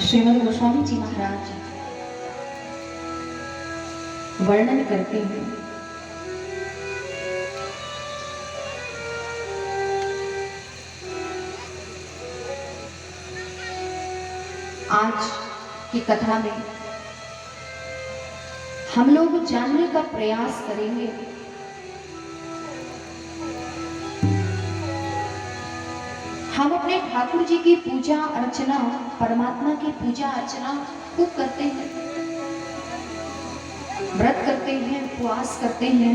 श्रीमद् गोस्वामी जी महाराज वर्णन करते हैं। आज की कथा में हम लोग जानने का प्रयास करेंगे हम अपने ठाकुर जी की पूजा अर्चना, परमात्मा की पूजा अर्चना खूब करते हैं, व्रत करते हैं, उपवास करते हैं,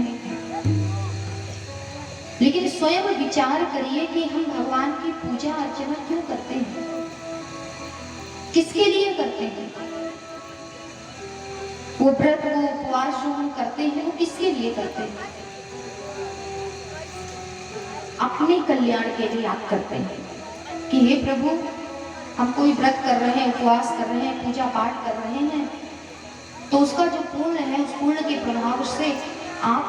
लेकिन स्वयं विचार करिए कि हम भगवान की पूजा अर्चना क्यों करते हैं, किसके लिए करते हैं। वो व्रत, वो उपवास जो हम करते हैं वो किसके लिए करते हैं? अपने कल्याण के लिए आप करते हैं कि हे प्रभु, हम कोई व्रत कर रहे हैं, उपवास कर रहे हैं, पूजा पाठ कर रहे हैं, तो उसका जो पुण्य है, उस पुण्य के प्रभाव से आप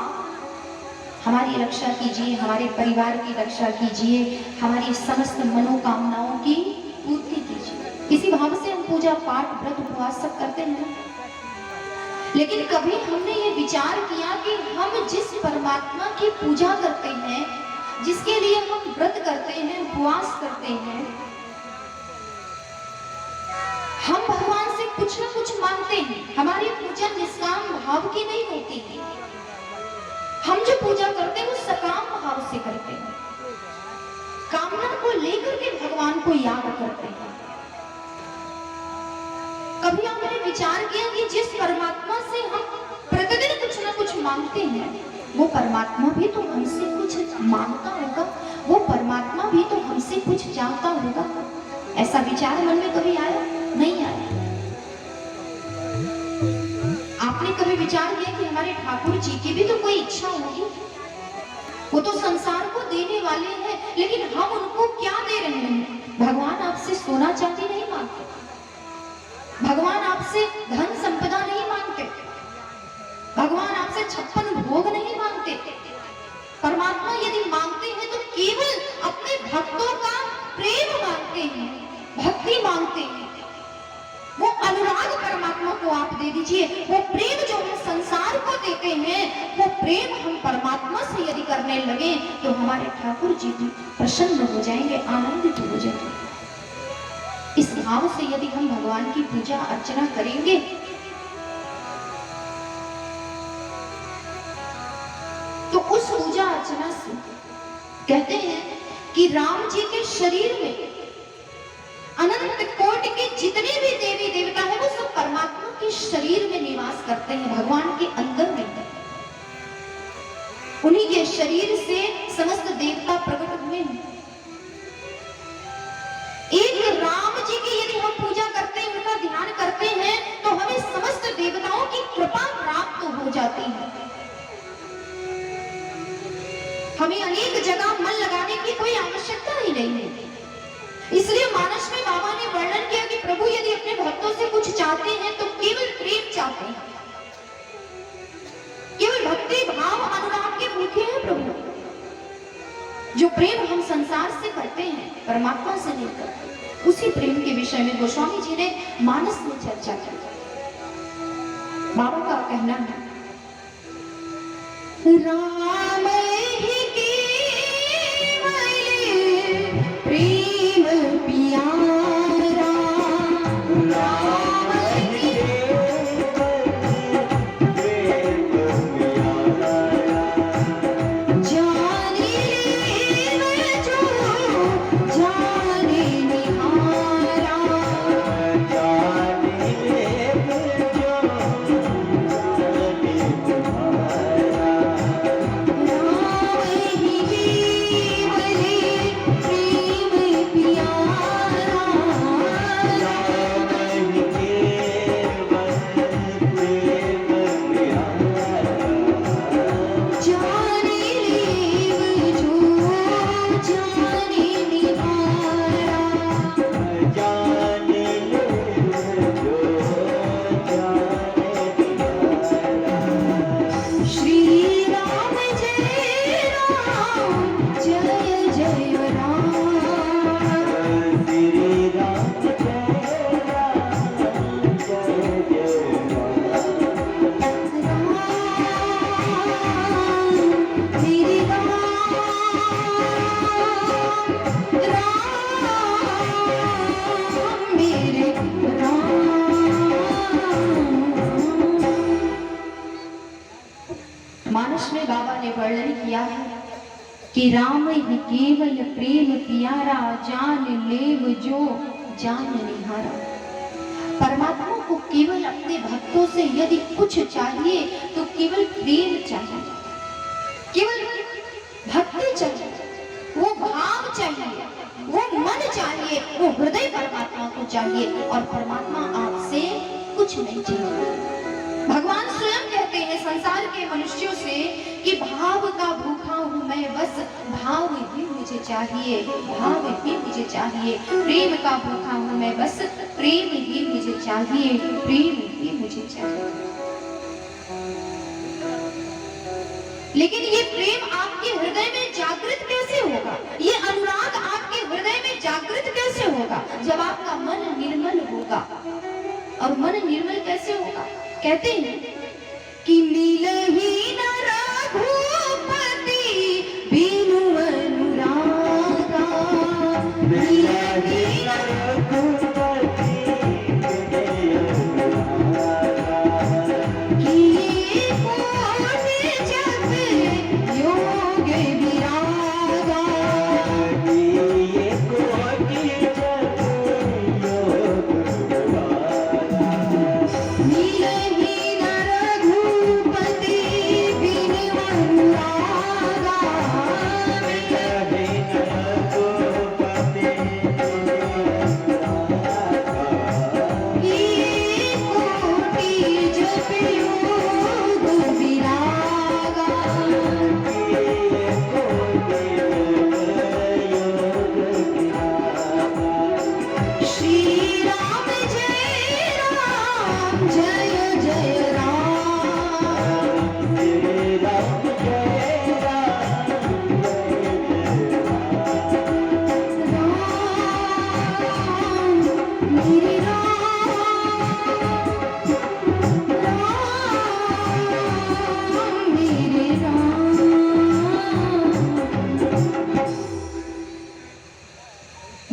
हमारी रक्षा कीजिए, हमारे परिवार की रक्षा कीजिए, हमारी समस्त मनोकामनाओं की पूर्ति कीजिए। इसी भाव से हम पूजा पाठ, व्रत, उपवास सब करते हैं। लेकिन कभी हमने ये विचार किया कि हम जिस परमात्मा की पूजा करते हैं, जिसके लिए हम व्रत करते हैं, उपवास करते हैं, हम भगवान से कुछ न कुछ मांगते हैं। हमारी पूजा निष्काम भाव की नहीं होती है। हम जो पूजा करते हैं वो सकाम भाव से करते हैं, कामना को लेकर के भगवान को याद करते हैं। कभी आपने विचार किया कि जिस परमात्मा से हम प्रतिदिन कुछ न कुछ मांगते हैं, वो परमात्मा भी तो हमसे कुछ मांगता होगा, वो परमात्मा भी तो हमसे कुछ चाहता होगा। ऐसा विचार मन में कभी आया? नहीं आया। आपने कभी विचार किया कि हमारे ठाकुर जी की भी तो कोई इच्छा होगी, वो तो संसार को देने वाले हैं, लेकिन हम उनको क्या दे रहे हैं? भगवान आपसे सोना चांदी नहीं मांगते, भगवान आपसे धन संपदा नहीं मांगते, भगवान आपसे 56 भोग नहीं मांगते। परमात्मा यदि मांगते हैं तो केवल अपने भक्तों का प्रेम मांगते हैं, भक्ति मांगते हैं। वो अनुराग परमात्मा को आप दे दीजिए। वो प्रेम जो हम संसार को देते हैं, वो प्रेम हम परमात्मा से यदि करने लगे तो हमारे ठाकुर जी भी प्रसन्न हो जाएंगे, आनंदित हो जाएंगे। इस भाव से यदि हम भगवान की पूजा अर्चना करेंगे तो उस पूजा अर्चना से कहते हैं कि राम जी के शरीर में अनंत कोटि के जितने भी देवी देवता है वो सब परमात्मा के शरीर में निवास करते हैं, भगवान के अंदर में। उन्हीं के शरीर से समस्त देवता प्रकट हुए हैं। एक राम जी की यदि हम पूजा करते हैं, उनका ध्यान करते हैं, तो हमें समस्त देवताओं की कृपा प्राप्त हो जाती है। हमें अनेक जगह मन लगाने की कोई आवश्यकता ही नहीं है। इसलिए मानस में बाबा ने वर्णन किया कि प्रभु यदि अपने भक्तों से कुछ चाहते हैं तो केवल प्रेम चाहते हैं, केवल भक्ति भाव अनुराग के भूखे हैं प्रभु। जो प्रेम हम संसार से करते हैं, परमात्मा से नहीं करते, उसी प्रेम के विषय में गोस्वामी जी ने मानस में चर्चा की। बाबा का कहना है, राम ही प्रेम प्यारा, राम ही जाने जो जाने निहारा, जाने जो कि राम ही केवल प्रेम प्यारा, जान लेव जो जान निहारा। परमात्मा को केवल अपने भक्तों से यदि कुछ चाहिए तो केवल प्रेम चाहिए, केवल भक्ति चाहिए, वो भाव चाहिए, वो मन चाहिए, वो हृदय परमात्मा को चाहिए, और परमात्मा आपसे कुछ नहीं चाहिए। भगवान स्वयं कहते हैं संसार के मनुष्यों से कि भाव का भूखा हूं मैं, बस भाव ही मुझे चाहिए, भाव ही मुझे चाहिए। प्रेम का भूखा हूं मैं, बस प्रेम ही मुझे चाहिए, प्रेम ही मुझे चाहिए। लेकिन ये प्रेम आपके हृदय में जागृत कैसे होगा? ये अनुराग आपके हृदय में जागृत कैसे होगा? जब आपका मन निर्मल होगा। और मन निर्मल कैसे होगा? कहते हैं कि मिलहि न रघुपति बिनु अनुरागा, मिलहि न रघुपति किए कोटि जप योग विरागा, किए कोटि जप योग विरागा, मिलहि न रघुपति बिनु अनुरागा, मिलहि न रघुपति किए कोटि जप योग विरागा, किए कोटि जप योग विरागा। श्री राम जय राम, जय जय राम, श्री राम जय राम, राम मेरे राम मेरे राम।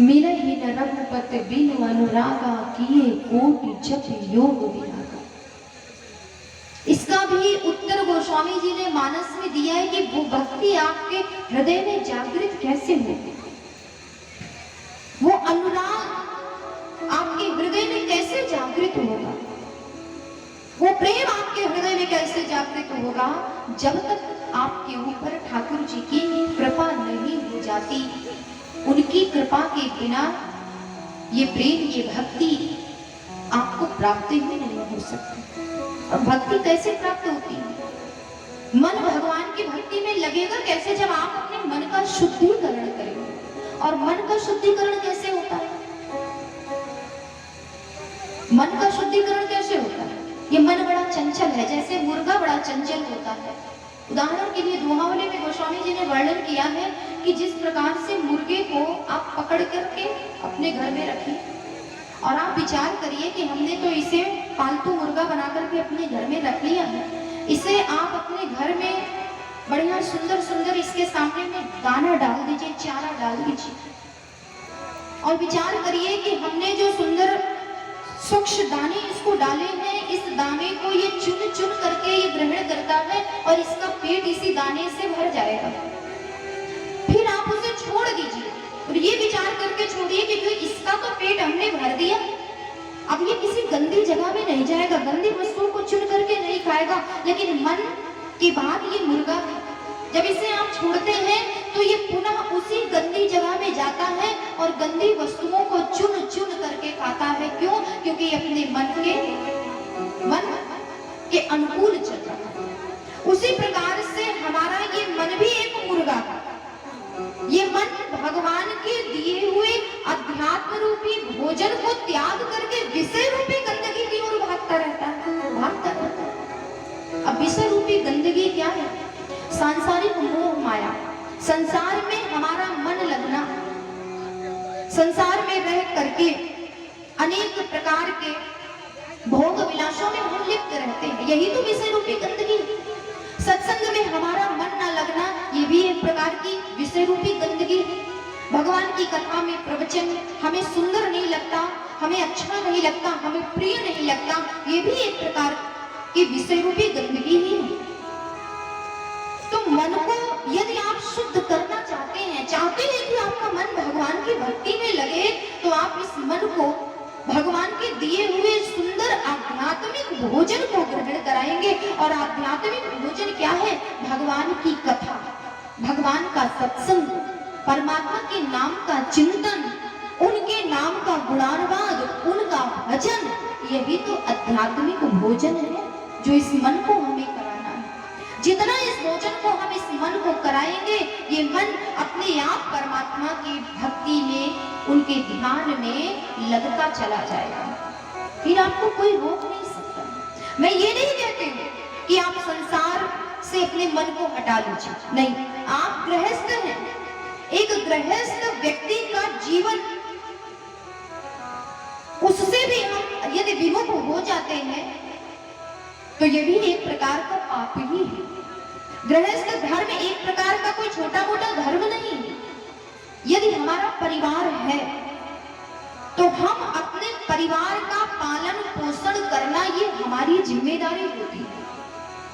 मिलहि न रघुपति बिनु अनुरागा, किए कोटि जप योग विरागा। इसका भी उत्तर गोस्वामी जी ने मानस में दिया है कि वो भक्ति आपके हृदय में जागृत कैसे होगी, वो अनुराग आपके हृदय में कैसे जागृत होगा, वो प्रेम आपके हृदय में कैसे जागृत होगा? जब तक आपके ऊपर ठाकुर जी की कृपा नहीं हो जाती, उनकी कृपा के बिना ये प्रेम, ये भक्ति आपको प्राप्त ही नहीं हो सकती। और भक्ति कैसे प्राप्त होती है? मन भगवान की भक्ति में लगेगा कैसे? जब आप अपने मन का शुद्धिकरण करेंगे। और मन का शुद्धिकरण कैसे होता है? मन का शुद्धिकरण कैसे होता है? ये मन बड़ा चंचल है, जैसे मुर्गा बड़ा चंचल होता है। उदाहरण के लिए दोहावले में गोस्वामी जी ने वर्णन किया है कि जिस प्रकार से मुर्गे को आप पकड़ करके अपने घर में रखिए, और आप विचार करिए कि हमने तो इसे पालतू मुर्गा बना करके अपने घर में रख लिया है, इसे आप अपने घर में बढ़िया सुंदर सुंदर इसके सामने में दाना डाल दीजिए, चारा डाल दीजिए, और विचार करिए कि हमने जो सुंदर सूक्ष्म दाने इसको डाले हैं, इस दाने को ये चुन चुन करके ये ग्रहण करता है और इसका पेट इसी दाने से भर जाएगा। फिर आप उसे छोड़ दीजिए और ये विचार करके छोड़िए कि जो इसका तो पेट हमने भर दिया, अब ये किसी गंदी जगह में नहीं जाएगा, गंदी वस्तुओं को चुन करके नहीं खाएगा। लेकिन मन की बात ये मुर्गा है, जब इसे आप छोड़ते हैं तो ये पुनः उसी गंदी जगह में जाता है और गंदी वस्तुओं को चुन चुन करके खाता है। क्यों? क्योंकि अपने मन के अनुकूल चल रहा है। उसी प्रकार से हमारा ये मन भी एक मुर्गा है। ये मन भगवान के दिए हुए अध्यात्म रूपी भोजन को त्याग करके विषय रूपी गंदगी की ओर भागता रहता है। अब विषय रूपी गंदगी क्या है? सांसारिक मोह माया, संसार में हमारा मन लगना, संसार में रह करके अनेक प्रकार के भोग विलासों में हम लिप्त रहते हैं, यही तो विषय रूपी गंदगी। सत्संग में हमारा मन न लगना, ये भी एक प्रकार की विषय रूपी गंदगी है। भगवान की कथा में प्रवचन हमें सुंदर नहीं लगता, हमें अच्छा नहीं लगता, हमें प्रिय नहीं लगता, ये भी एक प्रकार की विषय रूपी गंदगी ही है। तो मन को यदि आप शुद्ध करना चाहते हैं कि आपका मन भगवान की भक्ति में लगे, तो आप इस मन को भगवान के दिए हुए सुंदर आध्यात्मिक भोजन को ग्रहण कराएंगे। और आध्यात्मिक भोजन क्या है? भगवान की कथा, भगवान का सत्संग, परमात्मा के नाम का चिंतन, उनके नाम का गुणानुवाद, उनका भजन, यही तो आध्यात्मिक भोजन है जो इस मन को हमें कराना है। जितना इस भोजन को हम इस मन को कराएंगे, ये मन अपने आप परमात्मा की भक्ति में, उनके ध्यान में लगता चला जाएगा, फिर आपको कोई रोक नहीं सकता। मैं ये नहीं कहती कि आप संसार से अपने मन को हटा लीजिए, नहीं, आप गृहस्थ हैं। एक गृहस्थ व्यक्ति का जीवन, उससे भी हम यदि विमुख हो जाते हैं तो ये भी एक प्रकार का पाप ही है। गृहस्थ धर्म एक प्रकार का कोई छोटा मोटा धर्म नहीं है। यदि हमारा परिवार है तो हम अपने परिवार का पालन पोषण करना, ये हमारी जिम्मेदारी होती है।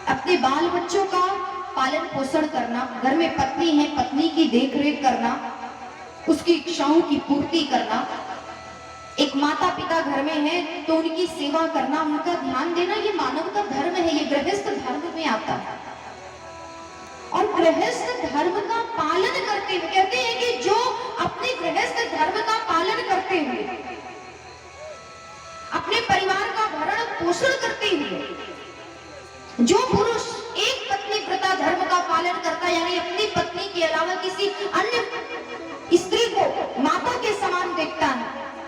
अपने बाल बच्चों का पालन पोषण करना, घर में पत्नी है, पत्नी की देखरेख करना, उसकी इच्छाओं की पूर्ति करना, एक माता पिता घर में है तो उनकी सेवा करना, उनका ध्यान देना, ये मानव का धर्म है, ये गृहस्थ धर्म में आता है। और गृहस्थ धर्म का पालन करते हुए, कहते हैं कि जो अपने गृहस्थ धर्म का पालन करते हुए, अपने परिवार का भरण पोषण करते हुए, जो पुरुष एक पत्नी प्रथा धर्म का पालन करता, यानी अपनी पत्नी के अलावा किसी अन्य स्त्री को माता के समान देखता है,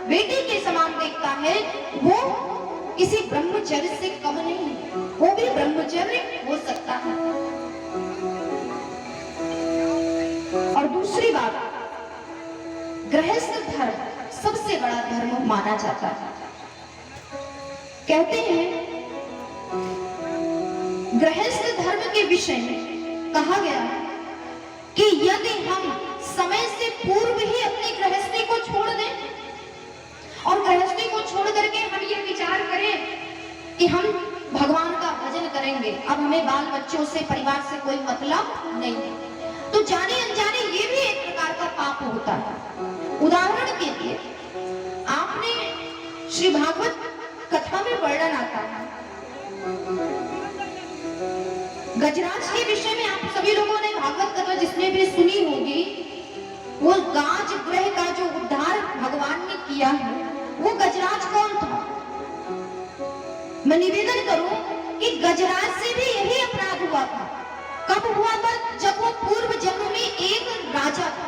बेटी के समान देखता है, वो किसी ब्रह्मचर्य से कम नहीं है, वो भी ब्रह्मचर्य हो सकता है। और दूसरी बात, गृहस्थ धर्म सबसे बड़ा धर्म माना जाता है। कहते हैं गृहस्थ धर्म के विषय में कहा गया कि यदि हम समय से पूर्व ही अपनी गृहस्थी को छोड़ दें और गृहस्थी को छोड़ करके हम ये विचार करें कि हम भगवान का भजन करेंगे, अब हमें बाल बच्चों से, परिवार से कोई मतलब नहीं है, तो जाने अनजाने ये भी एक प्रकार का पाप होता है। उदाहरण के लिए आपने श्री भागवत कथा में वर्णन आता है, गजराज के विषय में आप सभी लोगों ने भागवत कथा जिसने भी सुनी होगी, वो गाज ग्रह का जो उद्धार भगवान ने किया है, वो गजराज कौन था? मैं निवेदन करूं कि गजराज से भी यही अपराध हुआ था। कब हुआ था? जब वो पूर्व जन्म में एक राजा था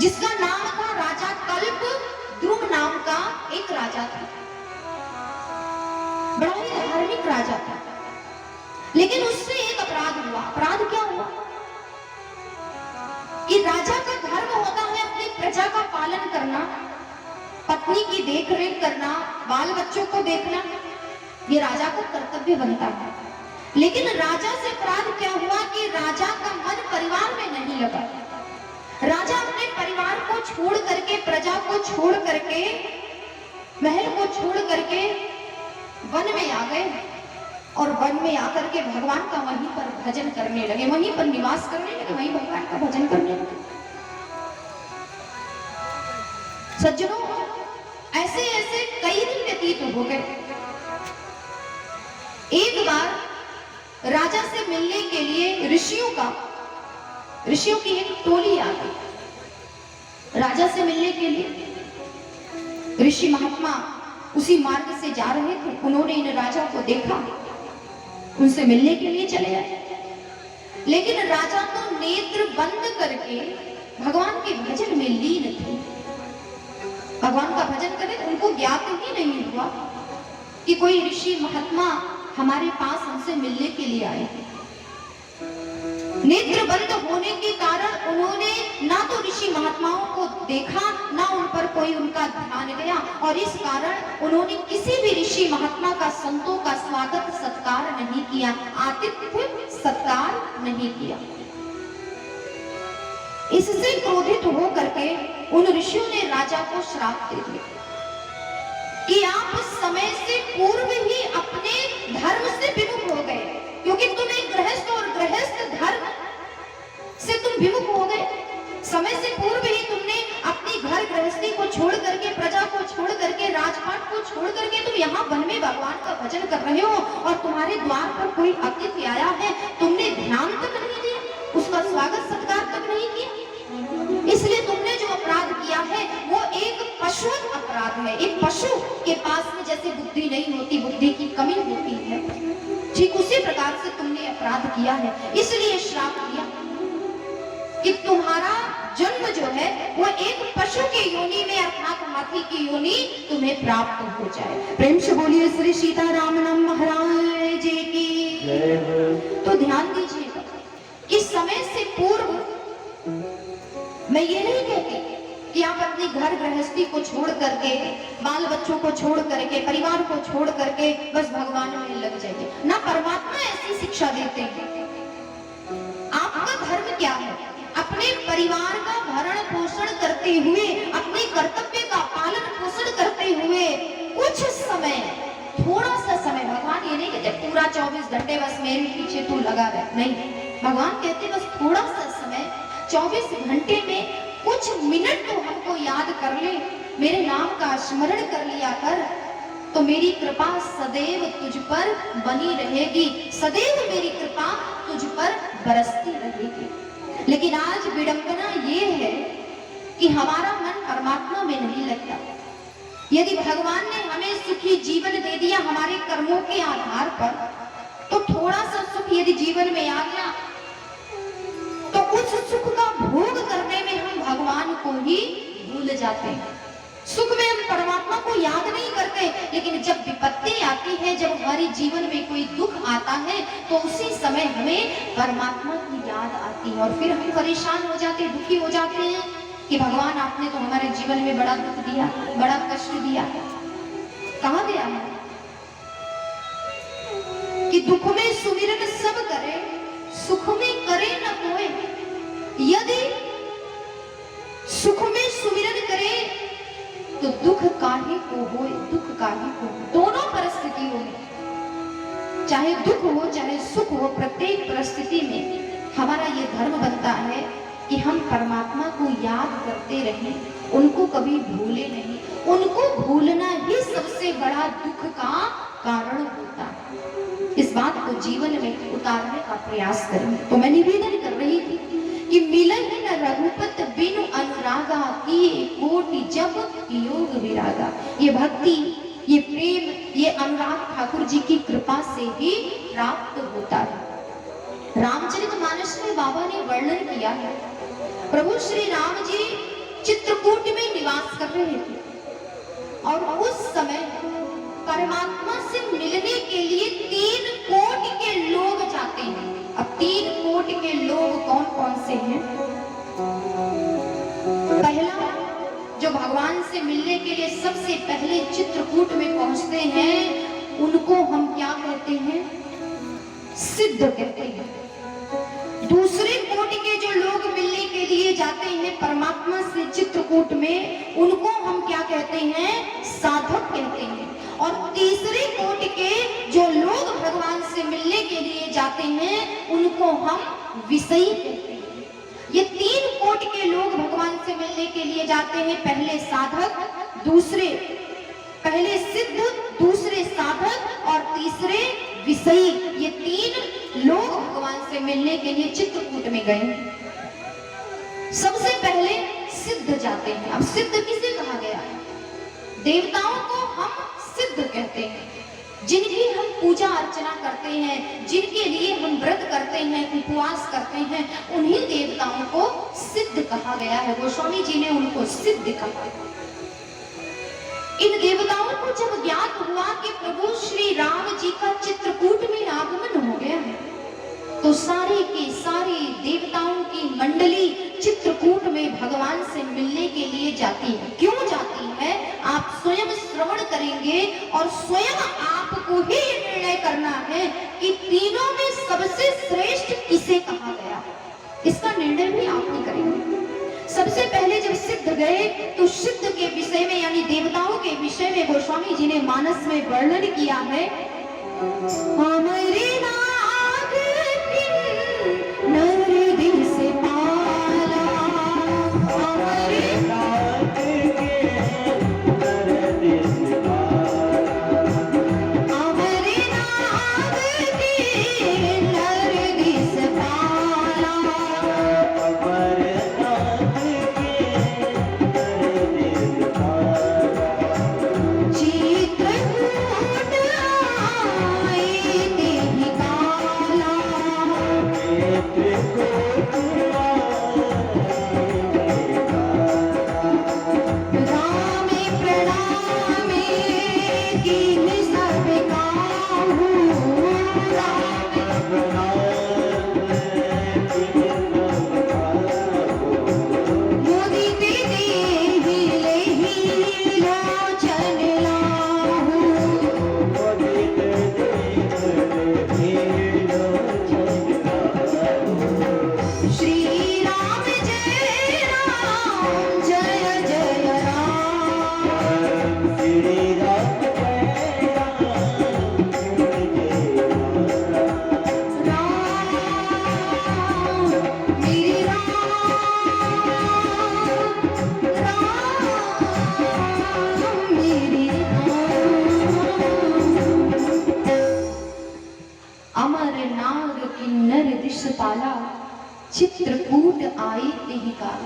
जिसका नाम था राजा कल्प द्रुम नाम का एक राजा था, बड़ा ही धार्मिक राजा था। लेकिन उससे एक अपराध हुआ। अपराध क्या हुआ कि राजा का धर्म होता है अपनी प्रजा का पालन करना, पत्नी की देखरेख करना, बाल बच्चों को देखना, ये राजा को कर्तव्य बनता है। लेकिन राजा से अपराध क्या हुआ कि राजा का मन परिवार में नहीं लगा। राजा अपने परिवार को छोड़ करके, प्रजा को छोड़ करके, महल को छोड़ करके वन में आ गए और वन में आकर के भगवान का वहीं पर भजन करने लगे, वहीं पर निवास करने लगे, वहीं भगवान का भजन करने लगे। सज्जनों, ऐसे ऐसे कई दिन व्यतीत हो गए। एक बार राजा से मिलने के लिए ऋषियों की एक टोली आ गई। राजा से मिलने के लिए ऋषि महात्मा उसी मार्ग से जा रहे थे। उन्होंने इन राजा को देखा, उनसे मिलने के लिए चले आए। लेकिन राजा तो नेत्र बंद करके भगवान के भजन में लीन थे। भगवान का भजन करें, उनको ज्ञात ही नहीं हुआ कि कोई ऋषि महात्मा हमारे पास हमसे मिलने के लिए आए हैं। नेत्र बंद होने के कारण उन्होंने ना तो ऋषि महात्माओं को देखा, ना उन पर कोई उनका ध्यान गया, और इस कारण उन्होंने किसी भी ऋषि महात्मा का, संतों का स्वागत सत्कार नहीं किया, आतिथ्य सत्कार नहीं किया। इससे क्रोधित हो करके उन ऋषियों ने राजा को श्राप दे दिया कि आप समय से पूर्व ही अपने धर्म से विमुख हो गए, क्योंकि तुम एक गृहस्थ और गृहस्थ धर्म से तुम विमुख हो गए। समय से पूर्व ही तुमने अपनी घर गृहस्थी को छोड़ करके, प्रजा को छोड़ करके, राजपाट को छोड़ करके तुम यहाँ वन में भगवान का भजन कर रहे हो, और तुम्हारे द्वार पर कोई अतिथि आया है, तुमने ध्यान तक नहीं दिया, उसका स्वागत सत्कार तक नहीं किया। इसलिए तुमने जो अपराध किया है वो एक पशु अपराध है। एक पशु के पास में जैसे बुद्धि नहीं होती, बुद्धि की कमी होती है, ठीक उसी प्रकार से तुमने अपराध किया है। इसलिए श्राप दिया कि तुम्हारा जन्म जो है वो एक पशु की योनि में अर्थात हाथी की योनि तुम्हें प्राप्त हो जाए। प्रेम से बोलिए श्री सीताराम नाम महाराज जी की। तो ध्यान दीजिएगा कि समय से पूर्व मैं ये नहीं कहती कि आप अपनी घर गृहस्थी को छोड़ करके, बाल बच्चों को छोड़ करके, परिवार को छोड़ करके बस भगवान में लग जाइए ना। परमात्मा ऐसी शिक्षा देते हैं। आपका धर्म क्या है? अपने परिवार का भरण पोषण करते हुए, अपने कर्तव्य का पालन पोषण करते हुए कुछ समय, थोड़ा सा समय, भगवान ये नहीं कहते पूरा 24 घंटे बस मेरे पीछे तू लगा रहे, नहीं, भगवान कहते बस थोड़ा सा समय, 24 घंटे में कुछ मिनट तो हमको याद कर ले, मेरे नाम का स्मरण कर लिया कर, तो मेरी कृपा सदैव तुझ पर बनी रहेगी, सदैव मेरी कृपा तुझ पर बरसती रहेगी। लेकिन आज विडंबना ये है कि हमारा मन परमात्मा में नहीं लगता। यदि भगवान ने हमें सुखी जीवन दे दिया हमारे कर्मों के आधार पर, तो थोड़ा सा सुख यदि जीवन में आ गया तो उस सुख का भोग करने में हम भगवान को ही भूल जाते हैं। सुख में हम परमात्मा को याद नहीं करते, लेकिन जब विपत्ति आती है, जब हमारे जीवन में कोई दुख आता है, तो उसी समय हमें परमात्मा की याद आती है और फिर हम परेशान हो जाते हैं, दुखी हो जाते हैं कि भगवान आपने तो हमारे जीवन में बड़ा दुख दिया, बड़ा कष्ट दिया है। कहाँ गया है कि दुख में सुमिरन सब करे, सुख में करे न कोई। यदि सुख में सुमिरन करे तो दुख काहे को होए, दुख काहे को हो। दोनों परिस्थितियों में, चाहे दुख हो चाहे सुख हो, प्रत्येक परिस्थिति में हमारा ये धर्म बनता है कि हम परमात्मा को याद करते रहें, उनको कभी भूले नहीं। उनको भूलना ही सबसे बड़ा दुख का कारण होता है। इस बात को जीवन में उतारने का प्रयास करें। तो मैं निवेदन कर रही थी कि मिलन न रघुपत बिनु अनुरागा, किए कोटि जब योग विरागा। ये भक्ति, ये प्रेम, ये अनुराग ठाकुर जी की कृपा से ही प्राप्त होता है। रामचरितमानस में बाबा ने वर्णन किया है, प्रभु श्री राम जी चित्रकूट में निवास कर रहे थे और उस समय परमात्मा से मिलने के लिए 3 कोटि के लोग जाते हैं। अब 3 कोटि के लोग कौन कौन से हैं? पहला, जो भगवान से मिलने के लिए सबसे पहले चित्रकूट में पहुंचते हैं, उनको हम क्या कहते हैं? सिद्ध कहते हैं। दूसरे कोटि के जो लोग मिलने के लिए जाते हैं परमात्मा से चित्रकूट में, उनको हम क्या कहते हैं? साधक कहते हैं। और तीसरे कोटि के जो लोग भगवान से मिलने के लिए जाते हैं, उनको हम विषयी कहते हैं। ये 3 कोटि के लोग भगवान से मिलने के लिए जाते हैं, पहले साधक, पहले सिद्ध, दूसरे साधक और तीसरे विषयी। ये 3 लोग भगवान से मिलने के लिए चित्रकूट में गए। सबसे पहले सिद्ध जाते हैं। अब सिद्ध किसे कहा गया है? देवताओं को हम सिद्ध कहते हैं, जिनकी हम पूजा अर्चना करते हैं, जिनके लिए हम व्रत करते हैं, उपवास करते हैं, उन्हीं देवताओं को सिद्ध कहा गया है। गोस्वामी जी ने उनको सिद्ध कहा। इन देवताओं को जब ज्ञात हुआ कि प्रभु श्री राम जी का चित्रकूट में आगमन हो गया है, तो सारे के सारे देवताओं की मंडली चित्रकूट में भगवान से मिलने के लिए जाती है। क्यों जाती है? आप स्वयं श्रवण करेंगे और स्वयं आपको ही निर्णय करना है कि तीनों में सबसे श्रेष्ठ किसे कहा गया। इसका निर्णय भी आप ही करेंगे। सबसे पहले जब सिद्ध गए तो सिद्ध के विषय में यानी देवताओं के विषय में गोस्वामी जी ने मानस में वर्णन किया है। हमारे नाथ चित्रकूट आए तेहि काल,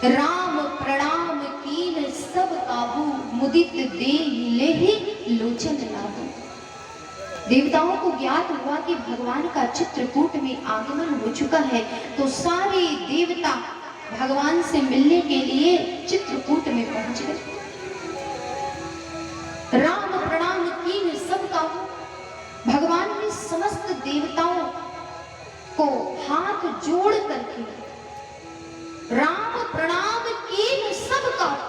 राम प्रणाम कीन सब काबू, मुदित देहि लेहि लोचन लाबू। देवताओं को ज्ञात हुआ कि भगवान का चित्रकूट में आगमन हो चुका है, तो सारे देवता भगवान से मिलने के लिए चित्रकूट में पहुंच गए। राम प्रणाम कीन सब काबू, भगवान ने समस्त देवताओं को हाथ जोड़ करके राम प्रणाम कीन सब काबू,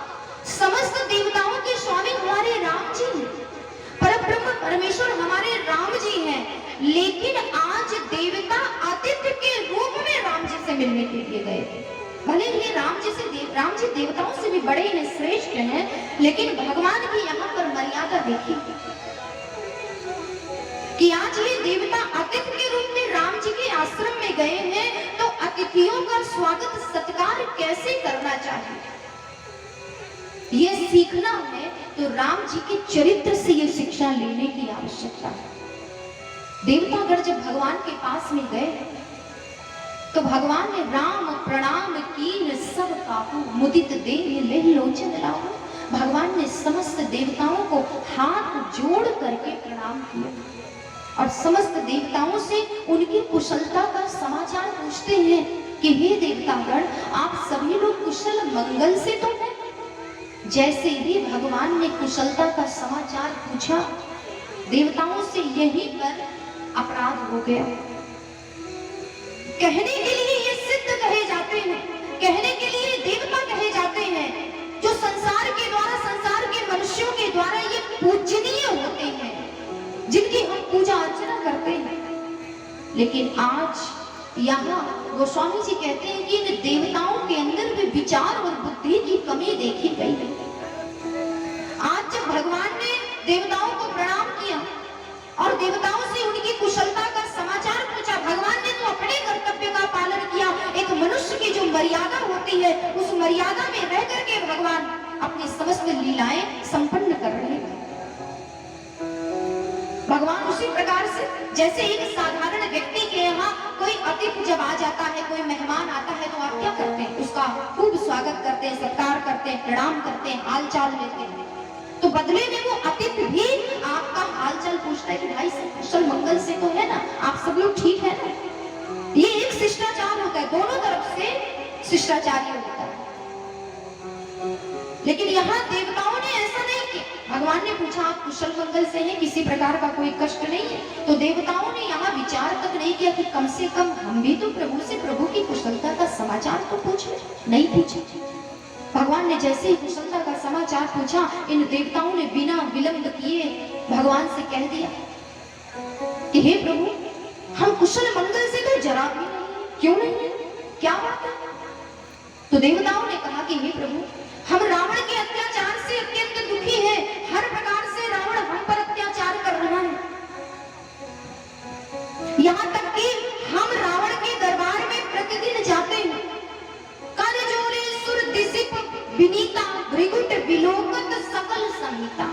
समस्त देवताओं के स्वामी हमारे राम जी हैं, परब्रह्म परमेश्वर हमारे राम जी हैं, लेकिन आज देवता आदित्य के रूप में राम जी से मिलने के लिए गए। भले ही राम जी देवताओं से भी बड़े हैं, श्रेष्ठ हैं, लेकिन भगवान की यहाँ पर मर्यादा देखी कि आज ये देवता अतिथि के रूप में राम जी के आश्रम में गए हैं, तो अतिथियों का स्वागत सत्कार कैसे करना चाहिए ये सीखना है, तो राम जी के चरित्र से ये शिक्षा लेने की आवश्यकता है। देवतागण जब भगवान के पास में गए तो भगवान ने राम प्रणाम कीन सब काबू, मुदित देहि लेहि लोचन लाबू। भगवान ने समस्त देवताओं को हाथ जोड़ करके प्रणाम किया और समस्त देवताओं से उनकी कुशलता का समाचार पूछते हैं कि हे देवतागण, आप सभी लोग कुशल मंगल से तो हैं। जैसे ही भगवान ने कुशलता का समाचार पूछा, देवताओं से यहीं पर अपराध हो गया। कहने के लिए ये सिद्ध कहे जाते हैं, कहने के लिए देवता कहे जाते हैं, जो संसार के द्वारा, संसार के मनुष्यों के द्वारा ये पूजनीय होते हैं, जिनकी हम पूजा अर्चना करते हैं। लेकिन आज यहाँ गोस्वामी जी कहते हैं कि इन देवताओं के अंदर भी विचार और बुद्धि की कमी देखी गई है। आज जब भगवान ने देवताओं को प्रणाम किया और देवताओं से उनकी कुशलता का समाचार पूछा, भगवान ने तो अपने कर्तव्य का पालन किया। एक मनुष्य की जो मर्यादा होती है, उस मर्यादा में रह करके भगवान अपनी समस्त लीलाएं संपन्न कर रहे हैं। भगवान उसी प्रकार से जैसे एक साधारण व्यक्ति के यहाँ कोई अतिथि जब आ जाता है, कोई मेहमान आता है, तो आप क्या करते हैं? उसका खूब स्वागत करते हैं, सत्कार करते हैं, प्रणाम करते हैं, हाल चाल लेते हैं। तो बदले में वो अतिथि भी आपका हाल चाल पूछता है कि भाई सब कुशल मंगल से तो है ना, आप सब लोग ठीक है ना। ये एक शिष्टाचार होता है, दोनों तरफ से शिष्टाचार होता है। लेकिन यहाँ देवताओं ने ऐसा नहीं किया। भगवान ने पूछा आप कुशल मंगल से हैं, किसी प्रकार का कोई कष्ट नहीं है? तो देवताओं ने यहाँ विचार तक नहीं किया कि कम से कम हम भी तो प्रभु से प्रभु की कुशलता का समाचार तो पूछे, नहीं पूछे। भगवान ने जैसे ही कुशलता का समाचार पूछा, इन देवताओं ने बिना विलंब किए भगवान से कह दिया कि हे प्रभु, हम कुशल मंगल से तो जरा भी नहीं। क्यों नहीं है? क्या बात है? तो देवताओं ने कहा कि हे प्रभु, हम रावण के अत्याचार से अत्यंत दुखी हैं। हर प्रकार से रावण हम पर अत्याचार कर रहा है। यहाँ तक कि हम रावण के दरबार में प्रतिदिन जाते हैं। करजोरे सुर दिसिप विनीता भृगुट विलोकत सकल संहिता।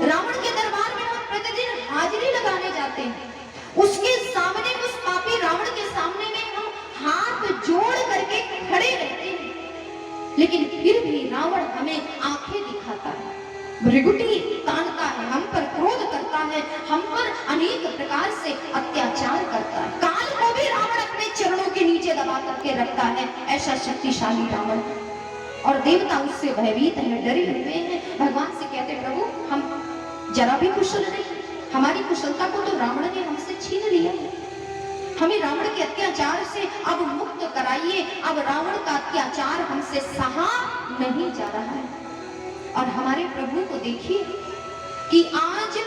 रावण के दरबार में हम प्रतिदिन हाजिरी लगाने जाते हैं। उसके सामने, उस पापी रावण के सामने में हम हाथ जोड़ करके खड़े रहते हैं, लेकिन फिर भी रावण हमें आंखें दिखाता है, भृगुटी तानता है, हम पर क्रोध करता है, हम पर अनेक प्रकार से अत्याचार करता है। काल को भी रावण अपने चरणों के नीचे दबा करके रखता है, ऐसा शक्तिशाली रावण। और देवता उससे भयभीत है, डरे हुए हैं। भगवान से कहते प्रभु, हम जरा भी कुशल नहीं, हमारी कुशलता को तो रावण ने हमसे छीन लिया है। हमें रावण के अत्याचार से अब मुक्त कराइए। अब रावण का अत्याचार हमसे सहा नहीं जा रहा है। और हमारे प्रभु को देखिए कि आज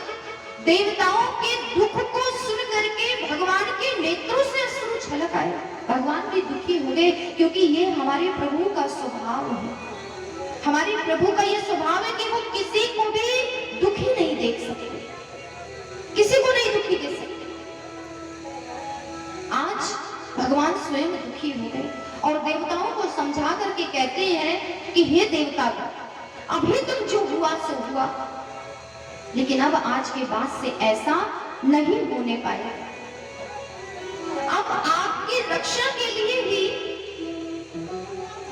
देवताओं के दुख को सुन करके भगवान के नेत्रों से अश्रु छलक आया। भगवान भी दुखी हो गए, क्योंकि ये हमारे प्रभु का स्वभाव है। हमारे प्रभु का ये स्वभाव है कि वो किसी को भी दुखी नहीं देख सकते, किसी को नहीं दुखी दे सकते। आज भगवान स्वयं दुखी हो गए और देवताओं को समझा करके कहते हैं कि हे देवता, अभी तक जो हुआ सो हुआ, लेकिन अब आज के बाद से ऐसा नहीं होने पाएगा। अब आपके आपकी रक्षा के लिए ही,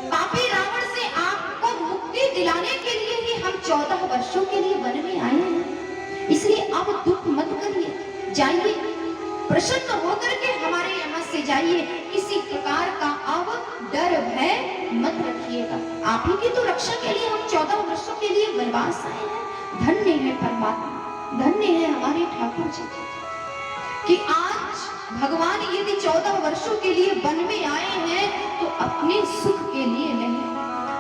पापी रावण से आपको मुक्ति दिलाने के लिए ही हम 14 वर्षों के लिए वन में आए हैं। इसलिए आप दुख मत करिए, जाइए, प्रसन्न होकर के हमारे यहाँ से जाइए। किसी प्रकार का अब डर भय मत रखिएगा। आप ही की तो रक्षा के लिए हम 14 वर्षों के लिए वनवास आए हैं। धन्य है परमात्मा, धन्य है हमारे ठाकुर जी कि आज भगवान यदि 14 वर्षों के लिए वन में आए हैं तो अपने सुख के लिए नहीं,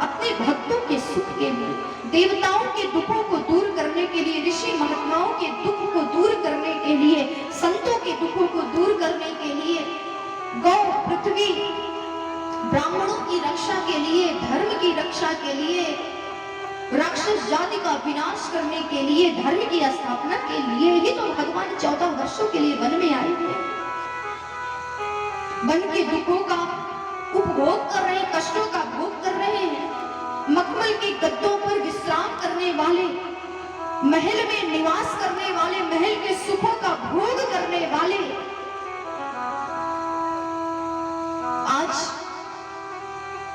अपने भक्तों के सुख के लिए, देवताओं के दुखों को दूर करने के लिए, ऋषि महात्माओं के दुख को दूर करने के लिए, संतों के दुखों को दूर करने के लिए, गौ पृथ्वी ब्राह्मणों की रक्षा के लिए, धर्म की रक्षा के लिए, राक्षस जाति का विनाश करने के लिए, धर्म की स्थापना के लिए ही तो भगवान 14 वर्षों के लिए वन में आए हैं। वन के दुखों का उपभोग कर रहे, कष्टों का भोग कर रहे हैं। मखमल के गद्दों पर विश्राम करने वाले, महल में निवास करने वाले, महल के सुखों का भोग करने वाले आज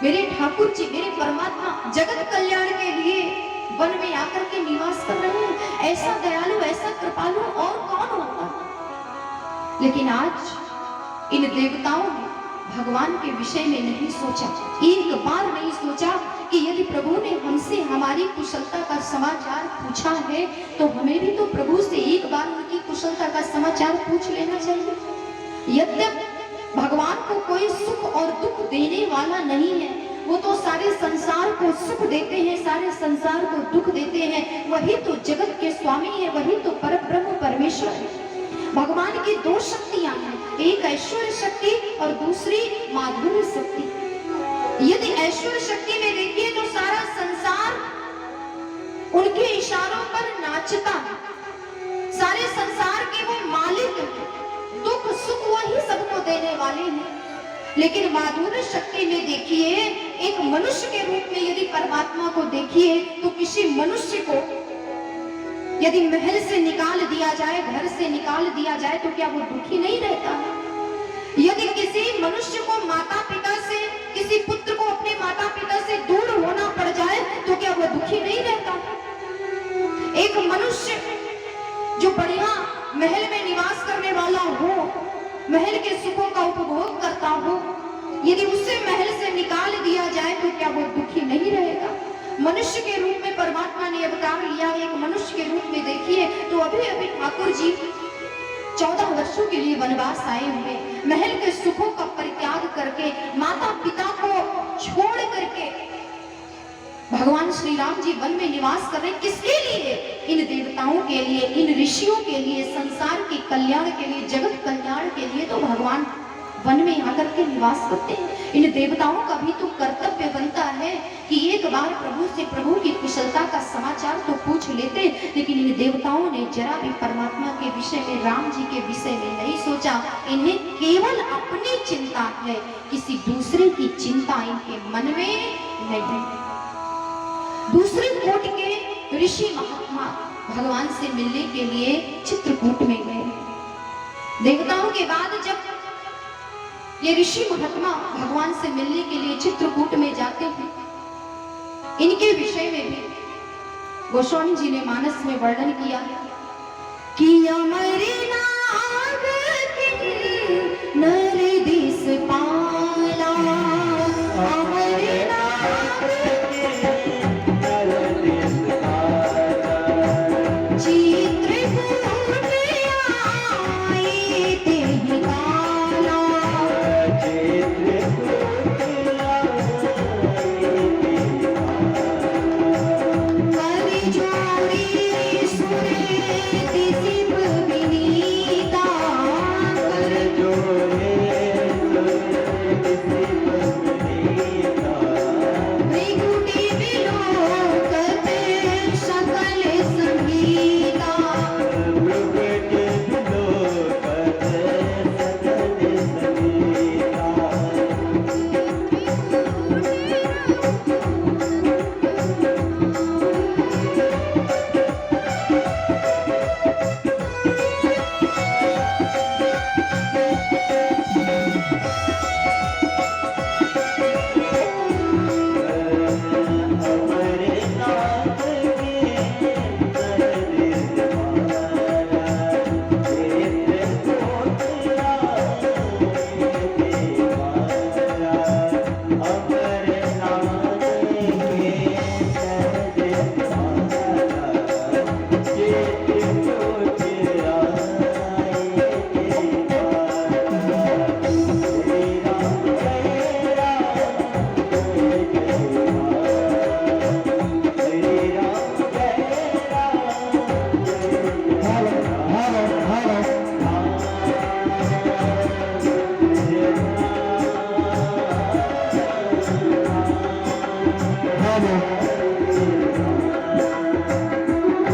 मेरे ठाकुर जी, मेरे परमात्मा जगत कल्याण के लिए वन में आकर के निवास कर रहे हैं। ऐसा दयालु, ऐसा कृपालु और कौन होता। लेकिन आज इन देवताओं ने भगवान के विषय में नहीं सोचा, एक बार नहीं सोचा कि यदि प्रभु ने हमसे हमारी कुशलता का समाचार पूछा है तो हमें भी तो प्रभु से एक बार उनकी कुशलता का समाचार पूछ लेना चाहिए। यद्यपि भगवान को कोई सुख और दुख देने वाला नहीं है, वो तो सारे संसार को सुख देते हैं, सारे संसार को दुख देते हैं। वही तो जगत के स्वामी है, वही तो परब्रह्म परमेश्वर है। भगवान की दो शक्तियां हैं, एक ऐश्वर्य शक्ति और दूसरी माधुर्य शक्ति। यदि ऐश्वर्य शक्ति में देखिए तो सारा संसार उनके इशारों पर नाचता है, सारे संसार के वो मालिक हैं, दुख सुख वही सबको देने वाले हैं। लेकिन माधुर्य शक्ति में देखिए, एक मनुष्य के रूप में यदि परमात्मा को देखिए तो किसी मनुष्य को यदि महल से निकाल दिया जाए, घर से निकाल दिया जाए तो क्या वो दुखी नहीं रहता? यदि किसी मनुष्य को माता पिता से, किसी पुत्र को अपने माता पिता से दूर होना पड़ जाए तो क्या वो दुखी नहीं रहता? एक मनुष्य जो बढ़िया महल में निवास करने वाला हो, महल के सुखों का उपभोग करता हो, यदि उसे महल से निकाल दिया जाए तो क्या वो दुखी नहीं रहेगा? मनुष्य के रूप में परमात्मा ने अवतार लिया, एक मनुष्य के रूप में देखिए तो अभी अभी ठाकुर जी 14 वर्षों के लिए वनवास आए हुए, महल के सुखों का परित्याग करके, माता पिता को छोड़ करके भगवान श्री राम जी वन में निवास कर रहे। किसके लिए? इन देवताओं के लिए, इन ऋषियों के लिए, संसार के कल्याण के लिए, जगत कल्याण के लिए तो भगवान वन में आकर के निवास करते हैं। इन देवताओं का भी तो कर्तव्य बनता है कि एक बार प्रभु से प्रभु की कुशलता का समाचार तो पूछ लेते, लेकिन इन देवताओं ने जरा भी परमात्मा के विषय में, राम जी के विषय में नहीं सोचा। इन्हें केवल अपनी चिंता है, किसी दूसरे की चिंता इनके मन में नहीं। दूसरे कोट के ऋषि महात्मा भगवान से मिलने के लिए चित्रकूट में गए। देवताओं के बाद जब ये ऋषि महात्मा भगवान से मिलने के लिए चित्रकूट में जाते हैं, इनके विषय में भी गोस्वामी जी ने मानस में वर्णन किया कि अमरनाथ नर दिस पाला, अमरनाथ हाँ